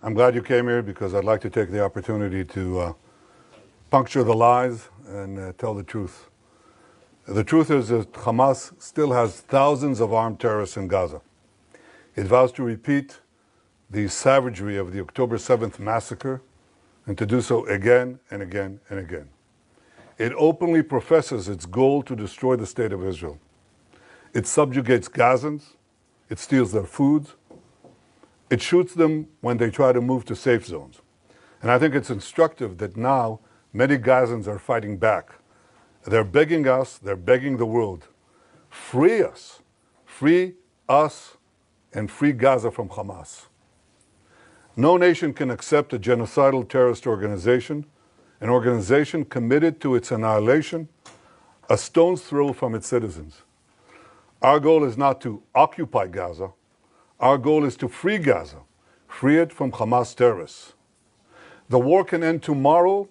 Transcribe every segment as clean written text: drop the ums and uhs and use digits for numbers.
I'm glad you came here because I'd like to take the opportunity to puncture the lies and tell the truth. The truth is that Hamas still has thousands of armed terrorists in Gaza. It vows to repeat the savagery of the October 7th massacre and to do so again and again and again. It openly professes its goal to destroy the state of Israel. It subjugates Gazans. It steals their food. It shoots them when they try to move to safe zones. And I think it's instructive that now many Gazans are fighting back. They're begging us, they're begging the world, free us, and free Gaza from Hamas. No nation can accept a genocidal terrorist organization, an organization committed to its annihilation, a stone's throw from its citizens. Our goal is not to occupy Gaza. Our goal is to free Gaza, free it from Hamas terrorists. The war can end tomorrow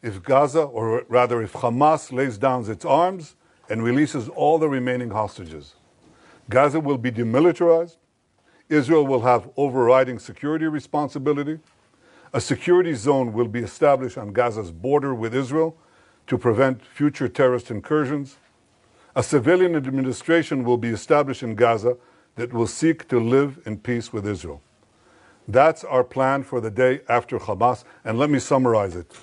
if Gaza, or rather if Hamas lays down its arms and releases all the remaining hostages. Gaza will be demilitarized. Israel will have overriding security responsibility. A security zone will be established on Gaza's border with Israel to prevent future terrorist incursions. A civilian administration will be established in Gaza that will seek to live in peace with Israel. That's our plan for the day after Hamas, and let me summarize it.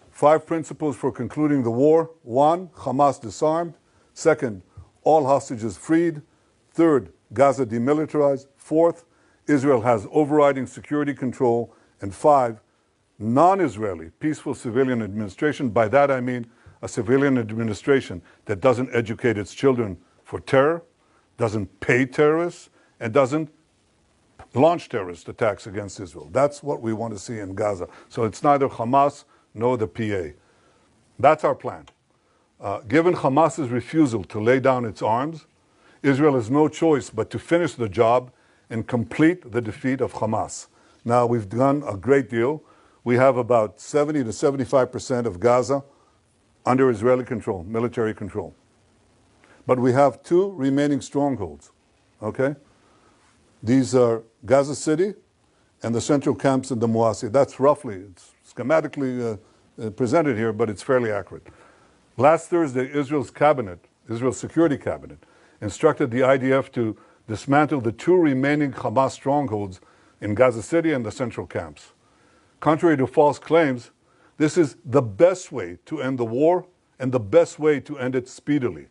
5 principles for concluding the war. 1, Hamas disarmed. 2nd, all hostages freed. 3rd, Gaza demilitarized. 4th, Israel has overriding security control. And 5, non-Israeli, peaceful civilian administration. By that I mean a civilian administration that doesn't educate its children for terror, doesn't pay terrorists, and doesn't launch terrorist attacks against Israel. That's what we want to see in Gaza. So it's neither Hamas nor the PA. That's our plan. Given Hamas's refusal to lay down its arms, Israel has no choice but to finish the job and complete the defeat of Hamas. Now, we've done a great deal. We have about 70 to 75% of Gaza under Israeli control, military control. But we have 2 remaining strongholds, okay? These are Gaza City and the central camps in the Muasi. That's roughly, it's schematically presented here, but it's fairly accurate. Last Thursday, Israel's Security Cabinet, instructed the IDF to dismantle the 2 remaining Hamas strongholds in Gaza City and the central camps. Contrary to false claims, this is the best way to end the war and the best way to end it speedily.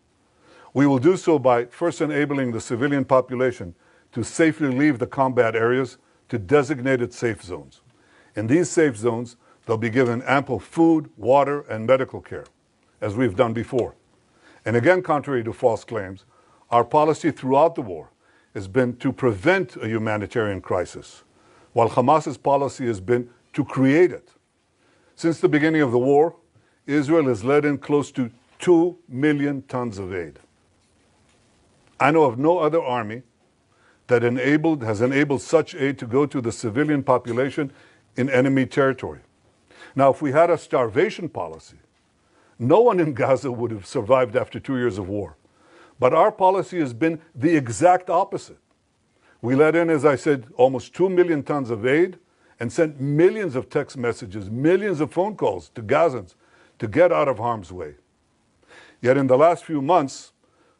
We will do so by first enabling the civilian population to safely leave the combat areas to designated safe zones. In these safe zones, they'll be given ample food, water, and medical care, as we've done before. And again, contrary to false claims, our policy throughout the war has been to prevent a humanitarian crisis, while Hamas's policy has been to create it. Since the beginning of the war, Israel has let in close to 2 million tons of aid. I know of no other army that has enabled such aid to go to the civilian population in enemy territory. Now, if we had a starvation policy, no one in Gaza would have survived after 2 years of war. But our policy has been the exact opposite. We let in, as I said, almost 2 million tons of aid and sent millions of text messages, millions of phone calls to Gazans to get out of harm's way. Yet in the last few months,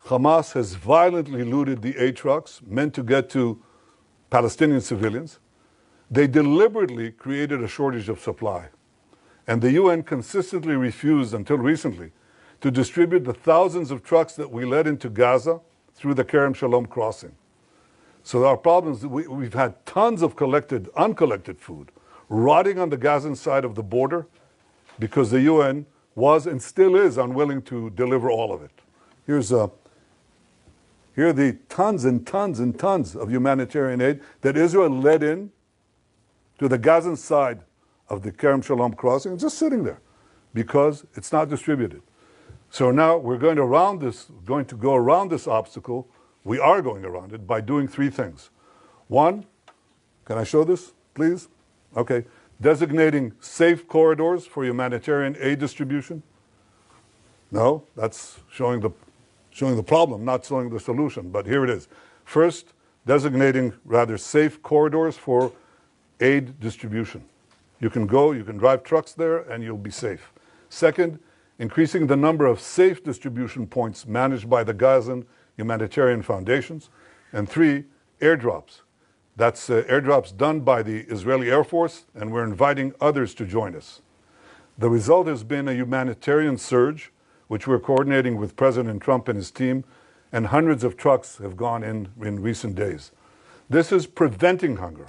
Hamas has violently looted the aid trucks meant to get to Palestinian civilians. They deliberately created a shortage of supply. And the UN consistently refused, until recently, to distribute the thousands of trucks that we led into Gaza through the Kerem Shalom crossing. So our problems, we've had tons of uncollected food rotting on the Gazan side of the border because the UN was and still is unwilling to deliver all of it. Here are the tons and tons and tons of humanitarian aid that Israel led in to the Gazan side of the Kerem Shalom crossing, just sitting there because it's not distributed. So now we're going to go around this obstacle. We are going around it by doing 3 things. 1, can I show this, please? Okay. Designating safe corridors for humanitarian aid distribution. No, that's showing the problem, not showing the solution, but here it is. First, designating rather safe corridors for aid distribution. You can go, you can drive trucks there, and you'll be safe. Second, increasing the number of safe distribution points managed by the Gazan humanitarian foundations. And three, airdrops. That's airdrops done by the Israeli Air Force, and we're inviting others to join us. The result has been a humanitarian surge, which we're coordinating with President Trump and his team, and hundreds of trucks have gone in recent days. This is preventing hunger,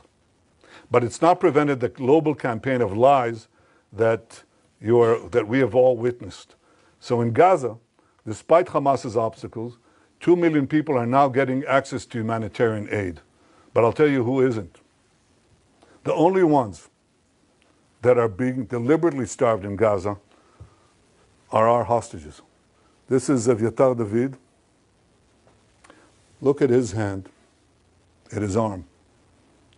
but it's not prevented the global campaign of lies that we have all witnessed. So in Gaza, despite Hamas's obstacles, 2 million people are now getting access to humanitarian aid. But I'll tell you who isn't. The only ones that are being deliberately starved in Gaza are our hostages. This is Evyatar David. Look at his hand, at his arm.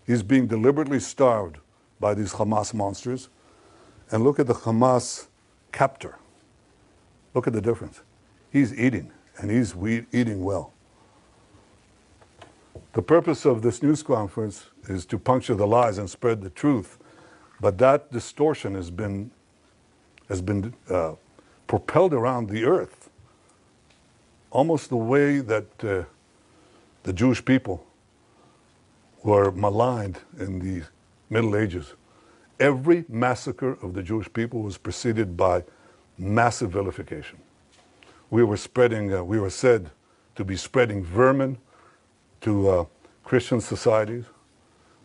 He's being deliberately starved by these Hamas monsters. And look at the Hamas captor. Look at the difference. He's eating, and he's eating well. The purpose of this news conference is to puncture the lies and spread the truth, but that distortion has been propelled around the earth, almost the way that the Jewish people were maligned in the Middle Ages. Every massacre of the Jewish people was preceded by massive vilification. We were said to be spreading vermin to Christian societies.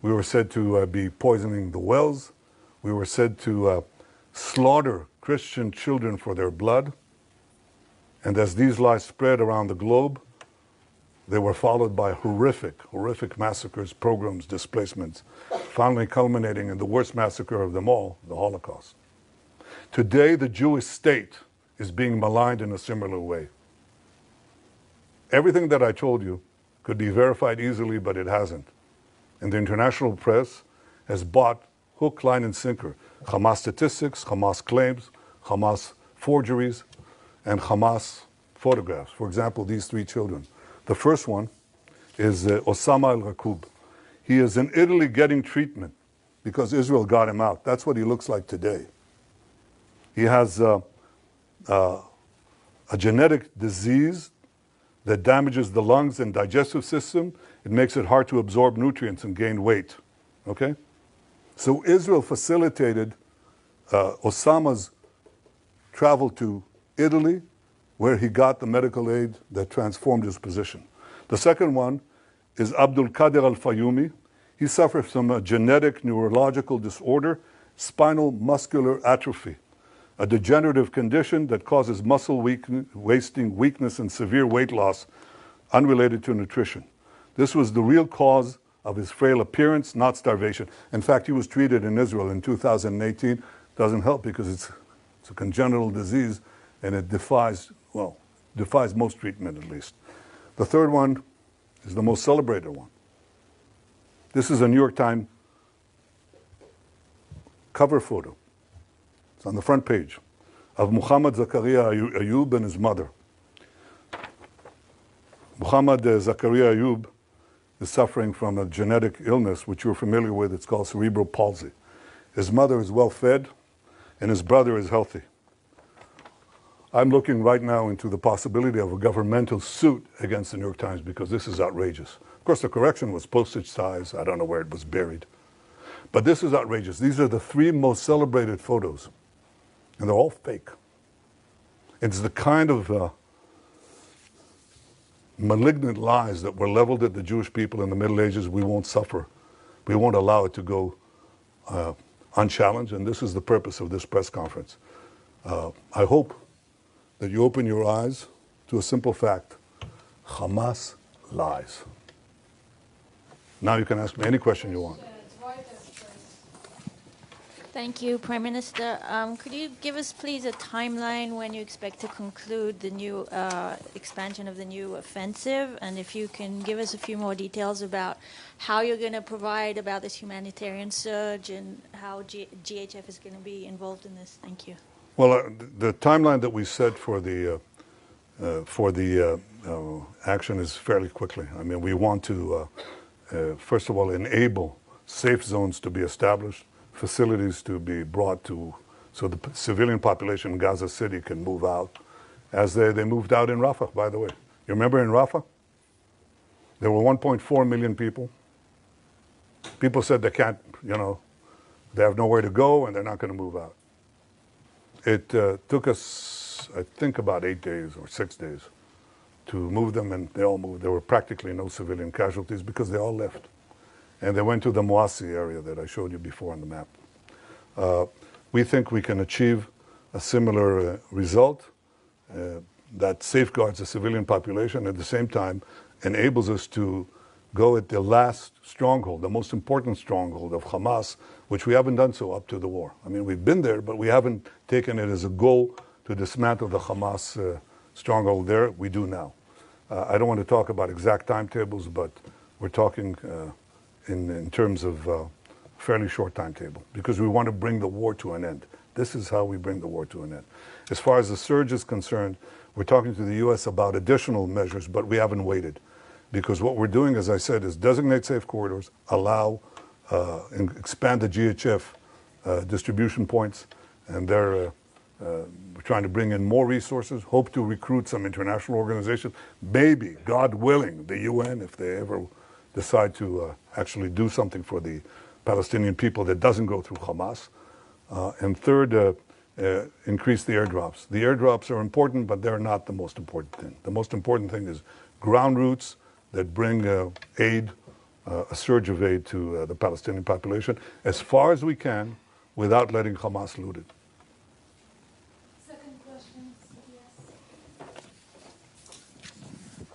We were said to be poisoning the wells. We were said to slaughter Christian children for their blood. And as these lies spread around the globe, they were followed by horrific massacres, pogroms, displacements, finally culminating in the worst massacre of them all, the Holocaust. Today, the Jewish state is being maligned in a similar way. Everything that I told you could be verified easily, but it hasn't. And the international press has bought hook, line, and sinker Hamas statistics, Hamas claims, Hamas forgeries, and Hamas photographs. For example, these three children. The first one is Osama al-Raqub. He is in Italy getting treatment because Israel got him out. That's what he looks like today. He has a genetic disease that damages the lungs and digestive system. It makes it hard to absorb nutrients and gain weight. Okay? So Israel facilitated Osama's travel to Italy, where he got the medical aid that transformed his position. The second one is Abdul Qadir al-Fayumi. He suffers from a genetic neurological disorder, spinal muscular atrophy, a degenerative condition that causes muscle wasting, weakness, and severe weight loss unrelated to nutrition. This was the real cause of his frail appearance, not starvation. In fact, he was treated in Israel in 2018. Doesn't help because it's a congenital disease and it defies most treatment at least. The third one is the most celebrated one. This is a New York Times cover photo. It's on the front page of Muhammad Zakaria Ayub and his mother. Muhammad Zakaria Ayub is suffering from a genetic illness which you're familiar with. It's called cerebral palsy. His mother is well fed and his brother is healthy. I'm looking right now into the possibility of a governmental suit against the New York Times because this is outrageous. Of course, the correction was postage size. I don't know where it was buried. But this is outrageous. These are the three most celebrated photos, and they're all fake. It's the kind of malignant lies that were leveled at the Jewish people in the Middle Ages. We won't suffer. We won't allow it to go unchallenged, and this is the purpose of this press conference. I hope that you open your eyes to a simple fact. Hamas lies. Now you can ask me any question you want. Thank you, Prime Minister. Could you give us, please, a timeline when you expect to conclude the new expansion of the new offensive? And if you can give us a few more details about how you're going to provide about this humanitarian surge and how GHF is going to be involved in this. Thank you. Well, the timeline that we set for the action is fairly quickly. I mean, we want to, first of all, enable safe zones to be established, facilities to be brought to, so the civilian population in Gaza City can move out, as they moved out in Rafah, by the way. You remember in Rafah? There were 1.4 million people. People said they can't, they have nowhere to go and they're not going to move out. It took us, I think, about 8 days or 6 days to move them, and they all moved. There were practically no civilian casualties because they all left. And they went to the Moasi area that I showed you before on the map. We think we can achieve a similar result that safeguards the civilian population, at the same time enables us to go at the last stronghold, the most important stronghold of Hamas, which we haven't done so up to the war. I mean, we've been there, but we haven't taken it as a goal to dismantle the Hamas stronghold there. We do now. I don't want to talk about exact timetables, but we're talking in terms of fairly short timetable, because we want to bring the war to an end. This is how we bring the war to an end. As far as the surge is concerned, we're talking to the U.S. about additional measures, but we haven't waited. Because what we're doing, as I said, is designate safe corridors, allow, and expand the GHF distribution points, and we're trying to bring in more resources, hope to recruit some international organizations, maybe, God willing, the UN, if they ever decide to actually do something for the Palestinian people that doesn't go through Hamas. And third, increase the airdrops. The airdrops are important, but they're not the most important thing. The most important thing is ground routes that bring aid, a surge of aid to the Palestinian population as far as we can without letting Hamas loot it. Second question, yes.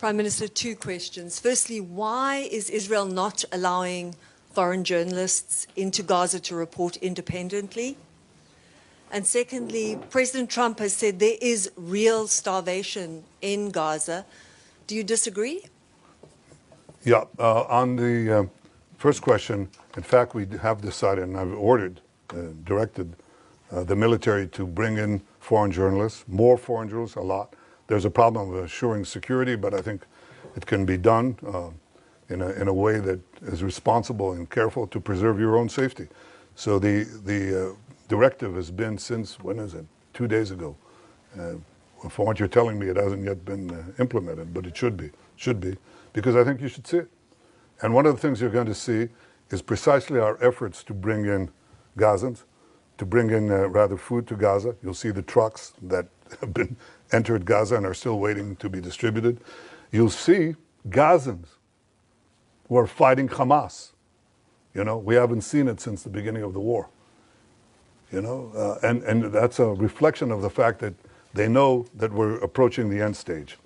Prime Minister, 2 questions. Firstly, why is Israel not allowing foreign journalists into Gaza to report independently? And secondly, President Trump has said there is real starvation in Gaza. Do you disagree? Yeah, on the first question, in fact, we have decided, and I've ordered, directed the military to bring in foreign journalists, more foreign journalists, a lot. There's a problem of assuring security, but I think it can be done in a way that is responsible and careful to preserve your own safety. So the directive has been since, when is it? 2 days ago. From what you're telling me, it hasn't yet been implemented, but it should be, because I think you should see it. And one of the things you're going to see is precisely our efforts to bring in Gazans, to bring in rather food to Gaza. You'll see the trucks that have been entered Gaza and are still waiting to be distributed. You'll see Gazans who are fighting Hamas. We haven't seen it since the beginning of the war. And that's a reflection of the fact that they know that we're approaching the end stage.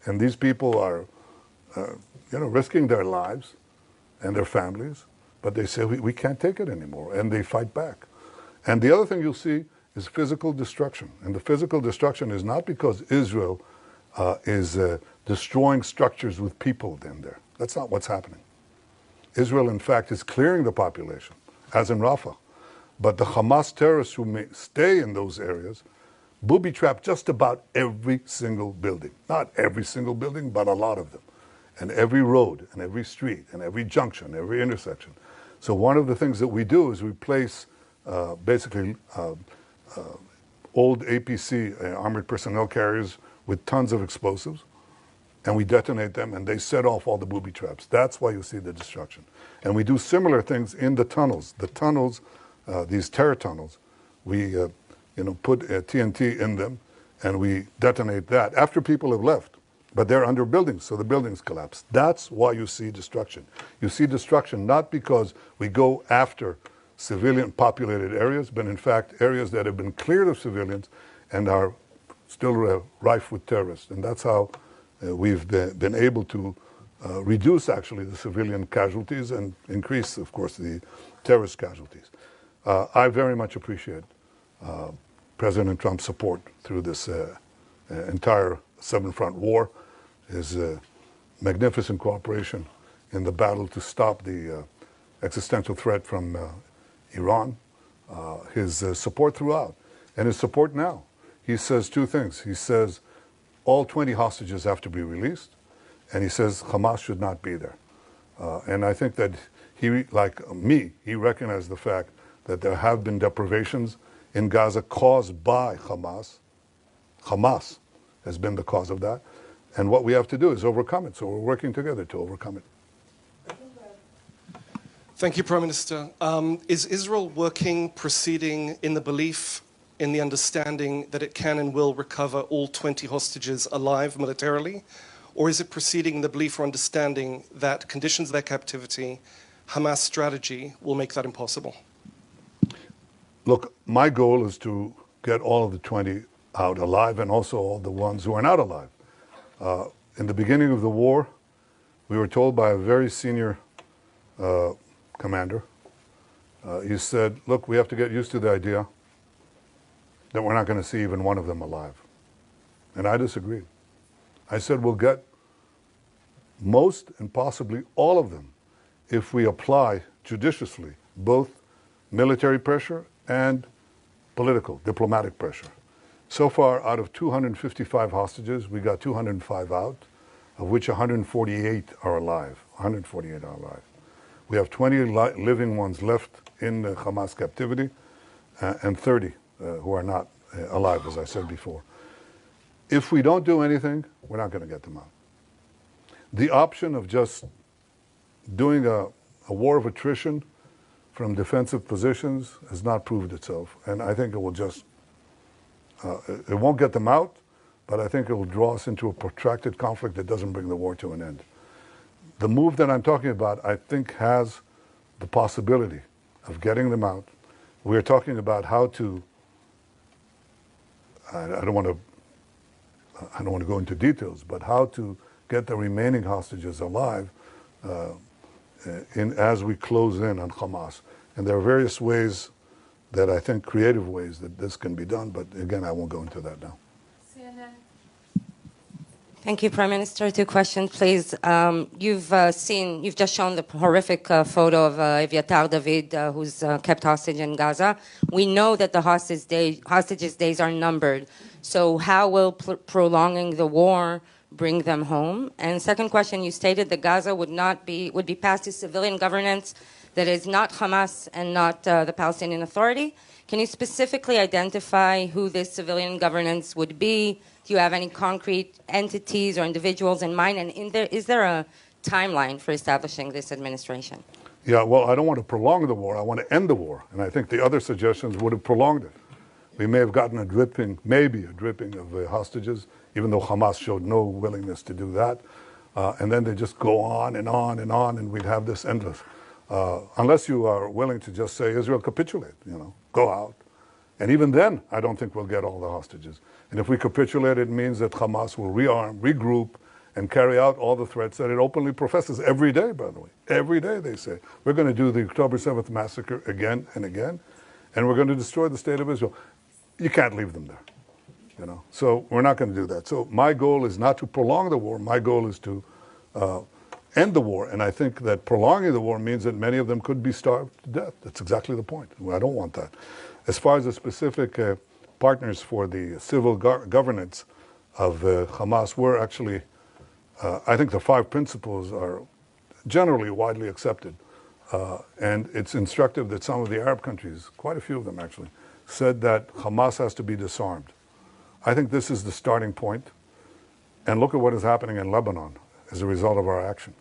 And these people are, risking their lives and their families, but they say, we can't take it anymore, and they fight back. And the other thing you'll see is physical destruction. And the physical destruction is not because Israel is destroying structures with people in there. That's not what's happening. Israel, in fact, is clearing the population, as in Rafah. But the Hamas terrorists who may stay in those areas booby-trap just about every single building. Not every single building, but a lot of them. And every road, and every street, and every junction, every intersection. So one of the things that we do is we place basically old APC, armored personnel carriers, with tons of explosives, and we detonate them, and they set off all the booby traps. That's why you see the destruction. And we do similar things in the tunnels. The tunnels, these terror tunnels, we put TNT in them, and we detonate that after people have left. But they're under buildings, so the buildings collapse. That's why you see destruction. You see destruction not because we go after civilian populated areas, but in fact areas that have been cleared of civilians and are still rife with terrorists. And that's how we've been able to reduce actually the civilian casualties and increase, of course, the terrorist casualties. I very much appreciate President Trump's support through this entire seven-front war, his magnificent cooperation in the battle to stop the existential threat from Iran, his support throughout, and his support now. He says 2 things. He says all 20 hostages have to be released, and he says Hamas should not be there. And I think that he, like me, he recognized the fact that there have been deprivations in Gaza caused by Hamas. Hamas has been the cause of that. And what we have to do is overcome it. So we're working together to overcome it. Thank you, Prime Minister. Is Israel working, proceeding in the belief, in the understanding that it can and will recover all 20 hostages alive militarily? Or is it proceeding in the belief or understanding that conditions of their captivity, Hamas strategy, will make that impossible? Look, my goal is to get all of the 20 out alive and also all the ones who are not alive. In the beginning of the war, we were told by a very senior commander, he said, look, we have to get used to the idea that we're not going to see even one of them alive. And I disagreed. I said, we'll get most and possibly all of them if we apply judiciously both military pressure and political, diplomatic pressure. So far, out of 255 hostages, we got 205 out, of which 148 are alive. 148 are alive. We have 20 living ones left in the Hamas captivity, and 30 who are not alive, as I said before. If we don't do anything, we're not going to get them out. The option of just doing a war of attrition from defensive positions has not proved itself, and I think it will just, it won't get them out, but I think it will draw us into a protracted conflict that doesn't bring the war to an end. The move that I'm talking about, I think, has the possibility of getting them out. We're talking about how to, I don't want to go into details, but how to get the remaining hostages alive as we close in on Hamas. And there are various ways that I think, creative ways that this can be done, but again, I won't go into that now. CNN. Thank you, Prime Minister. 2 questions, please. You've just shown the horrific photo of Eviatar David, who's kept hostage in Gaza. We know that the hostages' days are numbered. So how will prolonging the war bring them home? And second question, you stated that Gaza would be passed to civilian governance that is not Hamas and not the Palestinian Authority. Can you specifically identify who this civilian governance would be? Do you have any concrete entities or individuals in mind? And is there a timeline for establishing this administration? Yeah, well, I don't want to prolong the war. I want to end the war. And I think the other suggestions would have prolonged it. We may have gotten maybe a dripping of hostages, even though Hamas showed no willingness to do that. And then they just go on and on and on, and we'd have this endless. Unless you are willing to just say, Israel, capitulate, go out. And even then, I don't think we'll get all the hostages. And if we capitulate, it means that Hamas will rearm, regroup, and carry out all the threats that it openly professes every day, by the way. Every day they say, we're going to do the October 7th massacre again and again, and we're going to destroy the state of Israel. You can't leave them there, So we're not going to do that. So my goal is not to prolong the war. My goal is to end the war. And I think that prolonging the war means that many of them could be starved to death. That's exactly the point. I don't want that. As far as the specific partners for the civil governance of Hamas, we're actually, I think the 5 principles are generally widely accepted. And it's instructive that some of the Arab countries, quite a few of them actually, said that Hamas has to be disarmed. I think this is the starting point. And look at what is happening in Lebanon as a result of our action.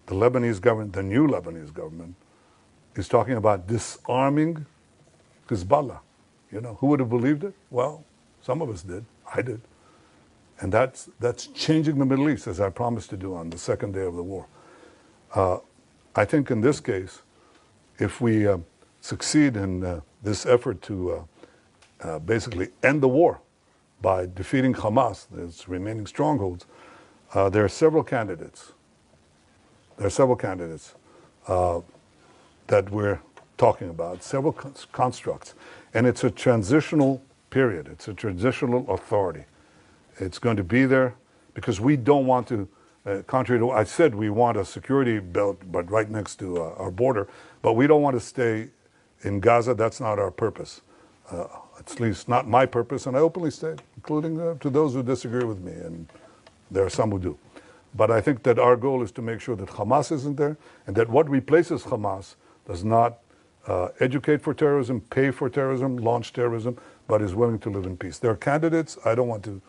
The Lebanese government, the new Lebanese government, is talking about disarming Hezbollah. Who would have believed it? Well, some of us did. I did. And that's changing the Middle East, as I promised to do on the second day of the war. I think in this case, if we succeed in this effort to basically end the war by defeating Hamas, its remaining strongholds, there are several candidates. There are several candidates that we're talking about, several constructs. And it's a transitional period. It's a transitional authority. It's going to be there because we don't want to, contrary to what I said, we want a security belt, but right next to our border. But we don't want to stay in Gaza. That's not our purpose. At least not my purpose. And I openly state, including to those who disagree with me. And there are some who do. But I think that our goal is to make sure that Hamas isn't there, and that what replaces Hamas does not educate for terrorism, pay for terrorism, launch terrorism, but is willing to live in peace. There are candidates. I don't want to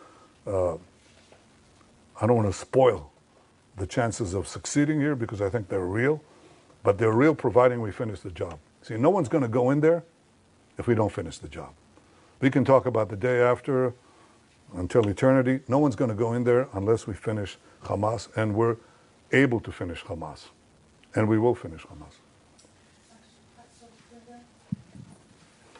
spoil the chances of succeeding here because I think they're real, but they're real providing we finish the job. See, no one's going to go in there if we don't finish the job. We can talk about the day after until eternity. No one's going to go in there unless we finish Hamas, and we're able to finish Hamas. And we will finish Hamas.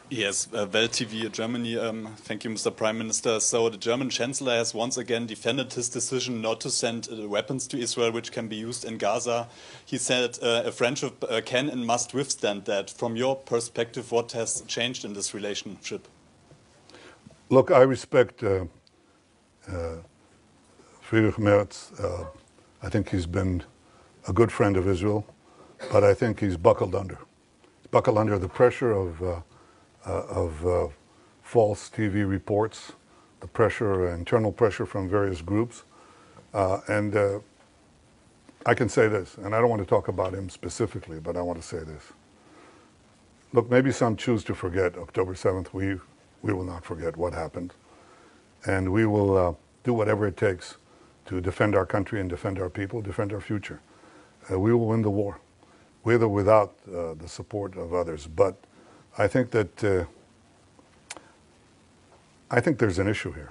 Yes, Welt TV Germany. Thank you, Mr. Prime Minister. So the German Chancellor has once again defended his decision not to send weapons to Israel, which can be used in Gaza. He said a friendship can and must withstand that. From your perspective, what has changed in this relationship? Look, I respect Friedrich Merz. I think he's been a good friend of Israel, but I think he's buckled under. He's buckled under the pressure of false TV reports, the pressure, internal pressure from various groups. And I can say this, and I don't want to talk about him specifically, but I want to say this. Look, maybe some choose to forget October 7th. We will not forget what happened. And we will do whatever it takes to defend our country and defend our people, defend our future. We will win the war, with or without the support of others. But I think that there's an issue here.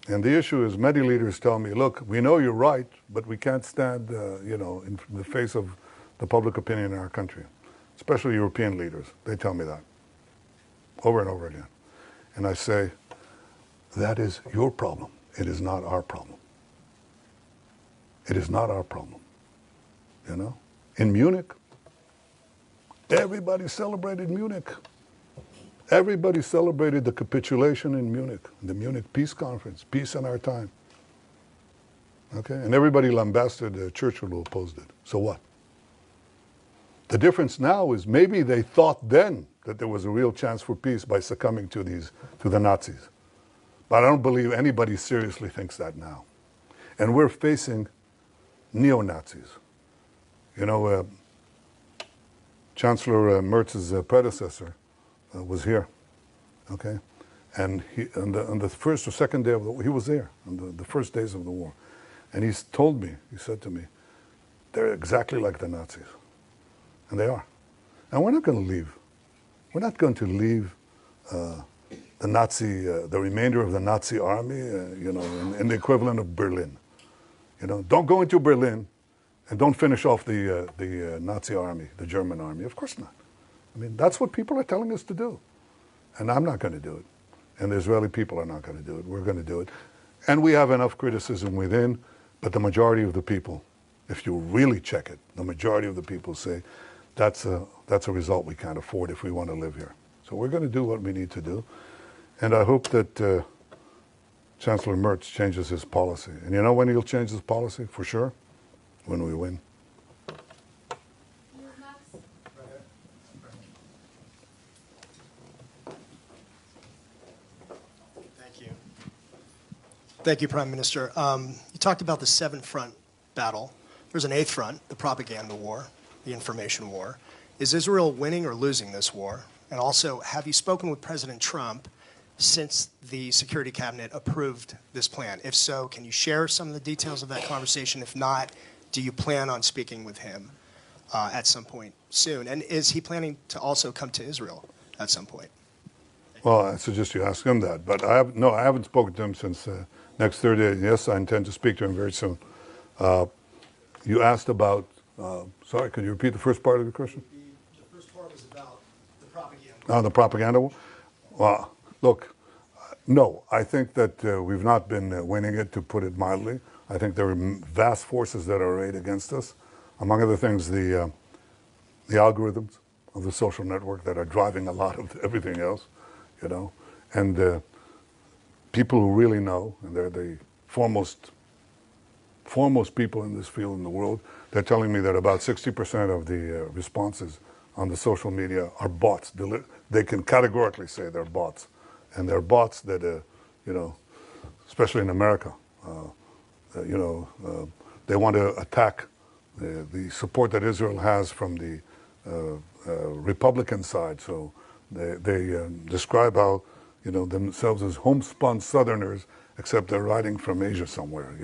And the issue is many leaders tell me, look, we know you're right, but we can't stand, in the face of the public opinion in our country, especially European leaders. They tell me that over and over again. And I say, that is your problem. It is not our problem. It is not our problem. You know? In Munich, everybody celebrated Munich. Everybody celebrated the capitulation in Munich, the Munich Peace Conference, peace in our time. Okay? And everybody lambasted Churchill who opposed it. So what? The difference now is maybe they thought then that there was a real chance for peace by succumbing to the Nazis. But I don't believe anybody seriously thinks that now. And we're facing neo-Nazis. You know, Chancellor Merz's predecessor was here, okay? And he, on the first or second day of the war, he was there on the first days of the war. And he told me, he said to me, they're exactly like the Nazis. And they are. And we're not going to leave. We're not going to leave the Nazi, the remainder of the Nazi army, in the equivalent of Berlin. You know, don't go into Berlin and don't finish off the Nazi army, the German army. Of course not. I mean, that's what people are telling us to do. And I'm not going to do it. And the Israeli people are not going to do it. We're going to do it. And we have enough criticism within, but the majority of the people, if you really check it, the majority of the people say, that's a result we can't afford if we want to live here. So we're going to do what we need to do. And I hope that Chancellor Merz changes his policy. And you know when he'll change his policy, for sure? When we win. Thank you. Thank you, Prime Minister. You talked about the 7-front battle. There's an 8th front, the propaganda war, the information war. Is Israel winning or losing this war? And also, have you spoken with President Trump since the Security Cabinet approved this plan? If so, can you share some of the details of that conversation? If not, do you plan on speaking with him at some point soon? And is he planning to also come to Israel at some point? Well, I suggest you ask him that. But I haven't spoken to him since next Thursday. Yes, I intend to speak to him very soon. You asked about, sorry, could you repeat the first part of the question? The first part was about the propaganda. Oh, the propaganda? Well, look, no, I think that we've not been winning it, to put it mildly. I think there are vast forces that are arrayed against us. Among other things, the algorithms of the social network that are driving a lot of everything else, you know. And people who really know, and they're the foremost people in this field in the world, they're telling me that about 60% of the responses on the social media are bots. They can categorically say they're bots. And they're bots that, especially in America, they want to attack the support that Israel has from the Republican side. So they describe how, themselves as homespun Southerners, except they're riding from Asia somewhere.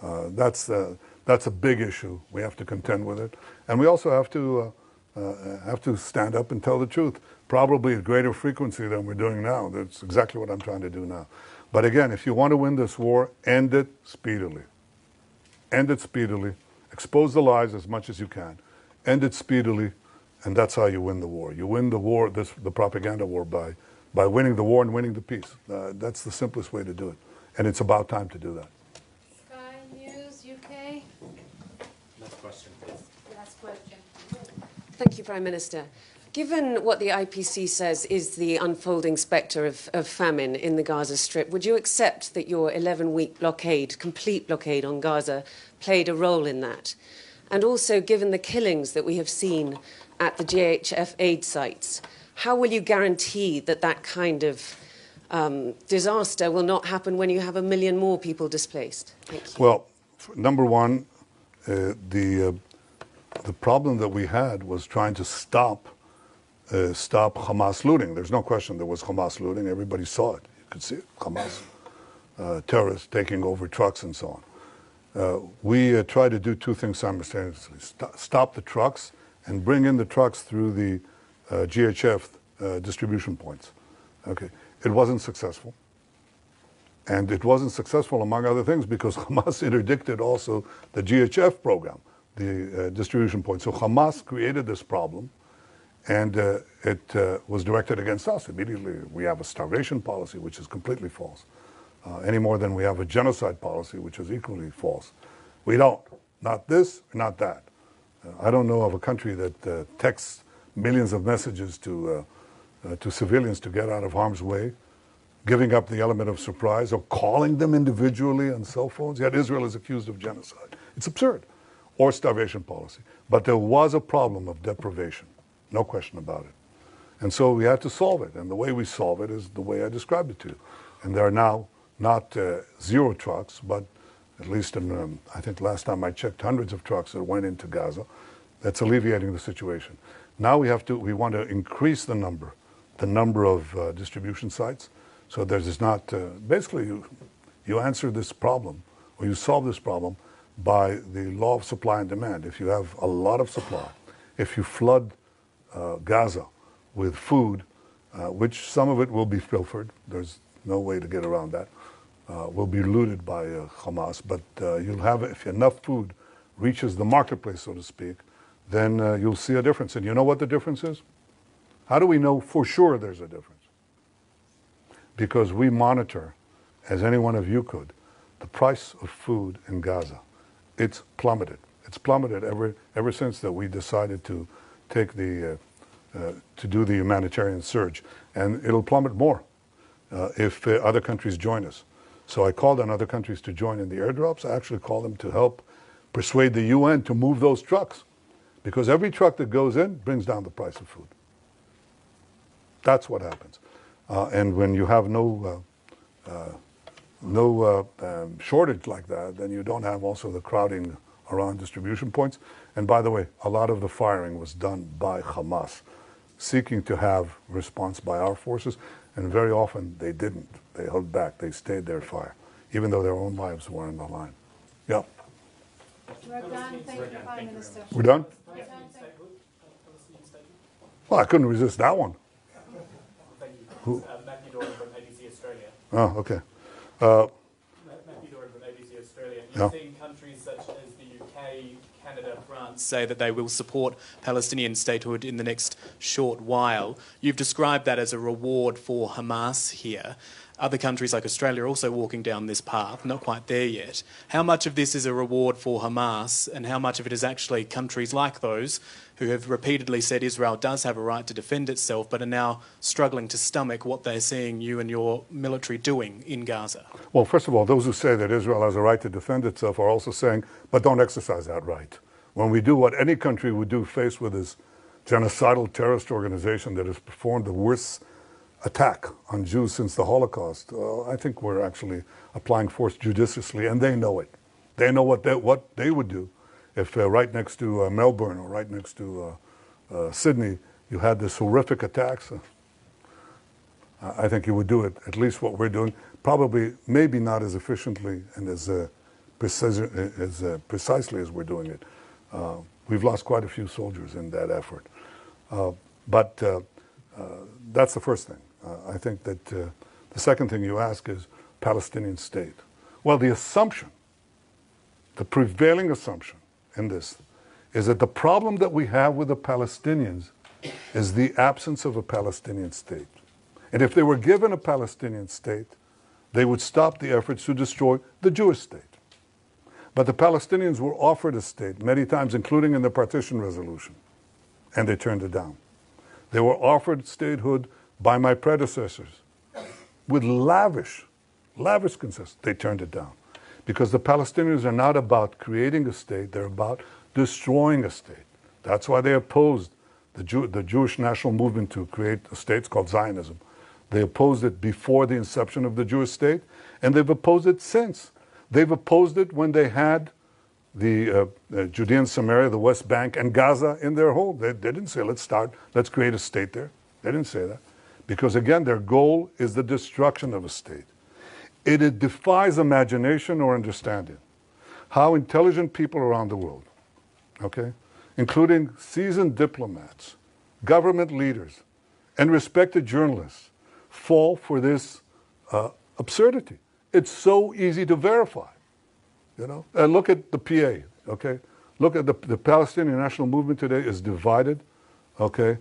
That's a big issue. We have to contend with it, and we also have to stand up and tell the truth, probably at greater frequency than we're doing now. That's exactly what I'm trying to do now. But again, if you want to win this war, end it speedily. End it speedily. Expose the lies as much as you can. End it speedily, and that's how you win the war. You win the war, the propaganda war, by winning the war and winning the peace. That's the simplest way to do it, and it's about time to do that. Sky News, UK. Last question, please. Last question. Thank you, Prime Minister. Given what the IPC says is the unfolding spectre of famine in the Gaza Strip, would you accept that your 11-week blockade, complete blockade on Gaza, played a role in that? And also, given the killings that we have seen at the GHF aid sites, how will you guarantee that that kind of disaster will not happen when you have 1 million more people displaced? Thank you. Well, number one, the problem that we had was trying to stop Hamas looting. There's no question there was Hamas looting. Everybody saw it. You could see it. Hamas terrorists taking over trucks and so on. We tried to do two things simultaneously. Stop the trucks and bring in the trucks through the GHF distribution points. Okay. It wasn't successful. And it wasn't successful, among other things, because Hamas interdicted also the GHF program, the distribution point. So Hamas created this problem, and it was directed against us. Immediately, we have a starvation policy, which is completely false, any more than we have a genocide policy, which is equally false. We don't. Not this, not that. I don't know of a country that texts millions of messages to civilians to get out of harm's way, giving up the element of surprise, or calling them individually on cell phones. Yet Israel is accused of genocide. It's absurd. Or starvation policy. But there was a problem of deprivation. No question about it. And so we had to solve it. And the way we solve it is the way I described it to you. And there are now not 0 trucks, but at least in, I think last time I checked, hundreds of trucks that went into Gaza. That's alleviating the situation. Now we want to increase the number of distribution sites. So there's not, basically you answer this problem, or you solve this problem by the law of supply and demand. If you have a lot of supply, if you flood Gaza with food, which some of it will be pilfered, there's no way to get around that, will be looted by Hamas, but you'll have, if enough food reaches the marketplace, so to speak, then you'll see a difference. And you know what the difference is? How do we know for sure there's a difference? Because we monitor, as any one of you could, the price of food in Gaza. It's plummeted. It's plummeted ever since that we decided to take to do the humanitarian surge. And it'll plummet more if other countries join us. So I called on other countries to join in the airdrops. I actually called them to help persuade the UN to move those trucks. Because every truck that goes in brings down the price of food. That's what happens. And when you have no shortage like that, then you don't have also the crowding around distribution points. And by the way, a lot of the firing was done by Hamas, seeking to have response by our forces, and very often they didn't. They held back. They stayed their fire, even though their own lives were on the line. Yeah. We're done. Thank you, Prime Minister. We're done? We're done. Thank you. Well, I couldn't resist that one. Thank you. Who? Matthew Doran from ABC Australia. Oh, okay. Matthew Doran from ABC Australia. You've Yeah. seen countries such as the UK, Canada, France say that they will support Palestinian statehood in the next short while. You've described that as a reward for Hamas here. Other countries like Australia are also walking down this path, not quite there yet. How much of this is a reward for Hamas, and how much of it is actually countries like those who have repeatedly said Israel does have a right to defend itself, but are now struggling to stomach what they're seeing you and your military doing in Gaza? Well, first of all, those who say that Israel has a right to defend itself are also saying, but don't exercise that right. When we do what any country would do faced with this genocidal terrorist organization that has performed the worst attack on Jews since the Holocaust, I think we're actually applying force judiciously, and they know it. They know what they would do if right next to Melbourne or right next to Sydney you had this horrific attacks. I think you would do it, at least what we're doing, probably maybe not as efficiently and as precisely as we're doing it. We've lost quite a few soldiers in that effort. But that's the first thing. I think that the second thing you ask is Palestinian state. Well, the assumption, the prevailing assumption in this is that the problem that we have with the Palestinians is the absence of a Palestinian state. And if they were given a Palestinian state, they would stop the efforts to destroy the Jewish state. But the Palestinians were offered a state many times, including in the partition resolution, and they turned it down. They were offered statehood by my predecessors with lavish concessions. They turned it down. Because the Palestinians are not about creating a state, they're about destroying a state. That's why they opposed the Jewish national movement to create a state. It's called Zionism. They opposed it before the inception of the Jewish state, and they've opposed it since. They've opposed it when they had the Judea and Samaria, the West Bank, and Gaza in their hold. They didn't say, let's create a state there. They didn't say that. Because again, their goal is the destruction of a state. It defies imagination or understanding how intelligent people around the world, okay, including seasoned diplomats, government leaders, and respected journalists, fall for this absurdity. It's so easy to verify, you know. And look at the PA, okay? Look at the Palestinian National Movement today is divided, okay?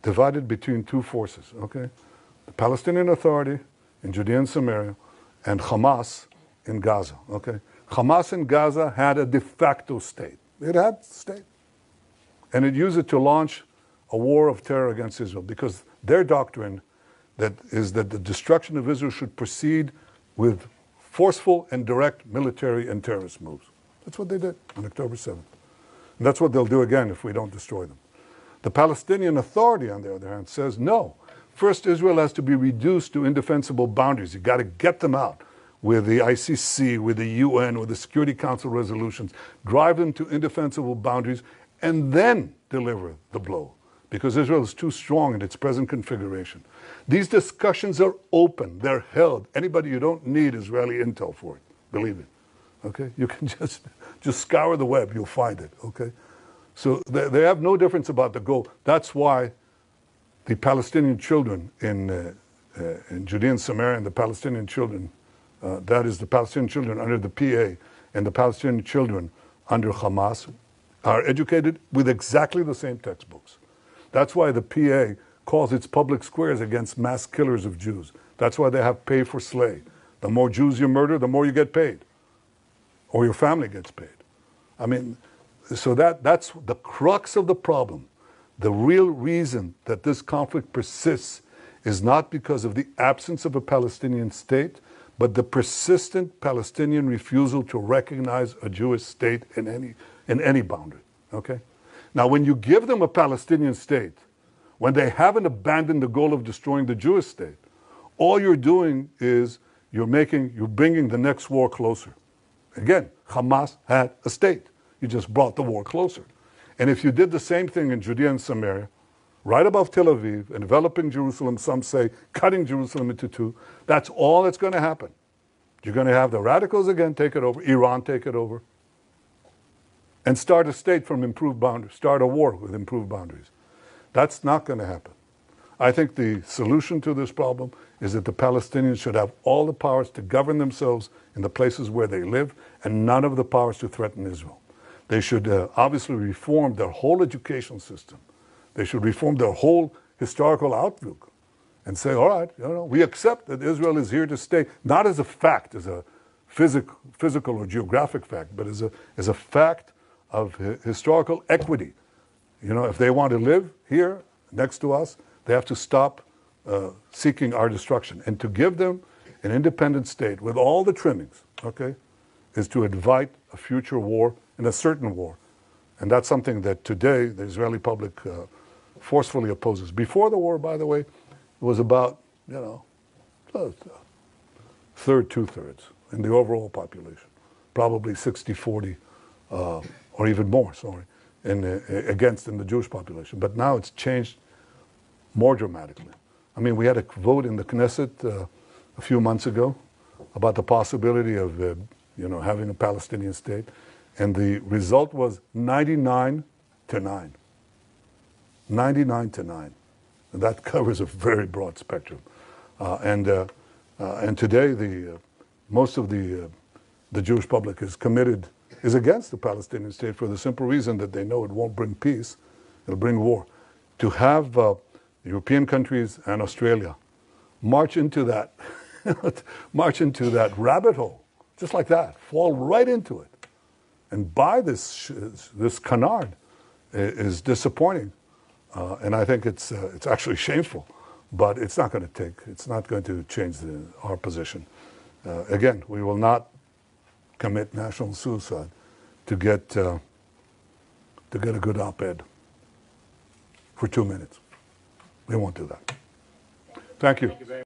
Divided between two forces, okay? The Palestinian Authority in Judea and Samaria and Hamas in Gaza, okay? Hamas in Gaza had a de facto state. It had a state. And it used it to launch a war of terror against Israel because their doctrine is that the destruction of Israel should proceed with forceful and direct military and terrorist moves. That's what they did on October 7th. And that's what they'll do again if we don't destroy them. The Palestinian Authority, on the other hand, says no. First, Israel has to be reduced to indefensible boundaries. You've got to get them out with the ICC, with the UN, with the Security Council resolutions, drive them to indefensible boundaries, and then deliver the blow, because Israel is too strong in its present configuration. These discussions are open, they're held. Anybody, you don't need Israeli intel for it, believe it, okay? You can just scour the web, you'll find it, okay? So they have no difference about the goal. That's why the Palestinian children in Judea and Samaria and the Palestinian children, that is the Palestinian children under the PA and the Palestinian children under Hamas, are educated with exactly the same textbooks. That's why the PA calls its public squares against mass killers of Jews. That's why they have pay for slay. The more Jews you murder, the more you get paid, or your family gets paid. I mean, so that's the crux of the problem. The real reason that this conflict persists is not because of the absence of a Palestinian state, but the persistent Palestinian refusal to recognize a Jewish state in any boundary, okay? Now, when you give them a Palestinian state, when they haven't abandoned the goal of destroying the Jewish state, all you're doing is you're bringing the next war closer. Again, Hamas had a state. You just brought the war closer. And if you did the same thing in Judea and Samaria, right above Tel Aviv, enveloping Jerusalem, some say cutting Jerusalem into two, that's all that's going to happen. You're going to have the radicals again take it over, Iran take it over, and start a state from improved boundaries, start a war with improved boundaries. That's not going to happen. I think the solution to this problem is that the Palestinians should have all the powers to govern themselves in the places where they live and none of the powers to threaten Israel. They should obviously reform their whole education system. They should reform their whole historical outlook and say, all right, we accept that Israel is here to stay, not as a fact, as a physical or geographic fact, but as a fact of historical equity. If they want to live here next to us, they have to stop seeking our destruction. And to give them an independent state with all the trimmings, okay, is to invite a future war and a certain war. And that's something that today the Israeli public forcefully opposes. Before the war, by the way, it was about, third, two-thirds in the overall population. probably 60-40, or even more, sorry, against in the Jewish population. But now it's changed more dramatically. I mean, we had a vote in the Knesset a few months ago about the possibility of, having a Palestinian state, and the result was 99-9. 99-9. And that covers a very broad spectrum. And today, most of the Jewish public is against the Palestinian state for the simple reason that they know it won't bring peace, it'll bring war. To have European countries and Australia march into that rabbit hole, just like that, fall right into it, and buy this canard is disappointing, and I think it's actually shameful. But it's not going to change our position. Again, we will not commit national suicide to get a good op-ed for 2 minutes. We won't do that. Thank you.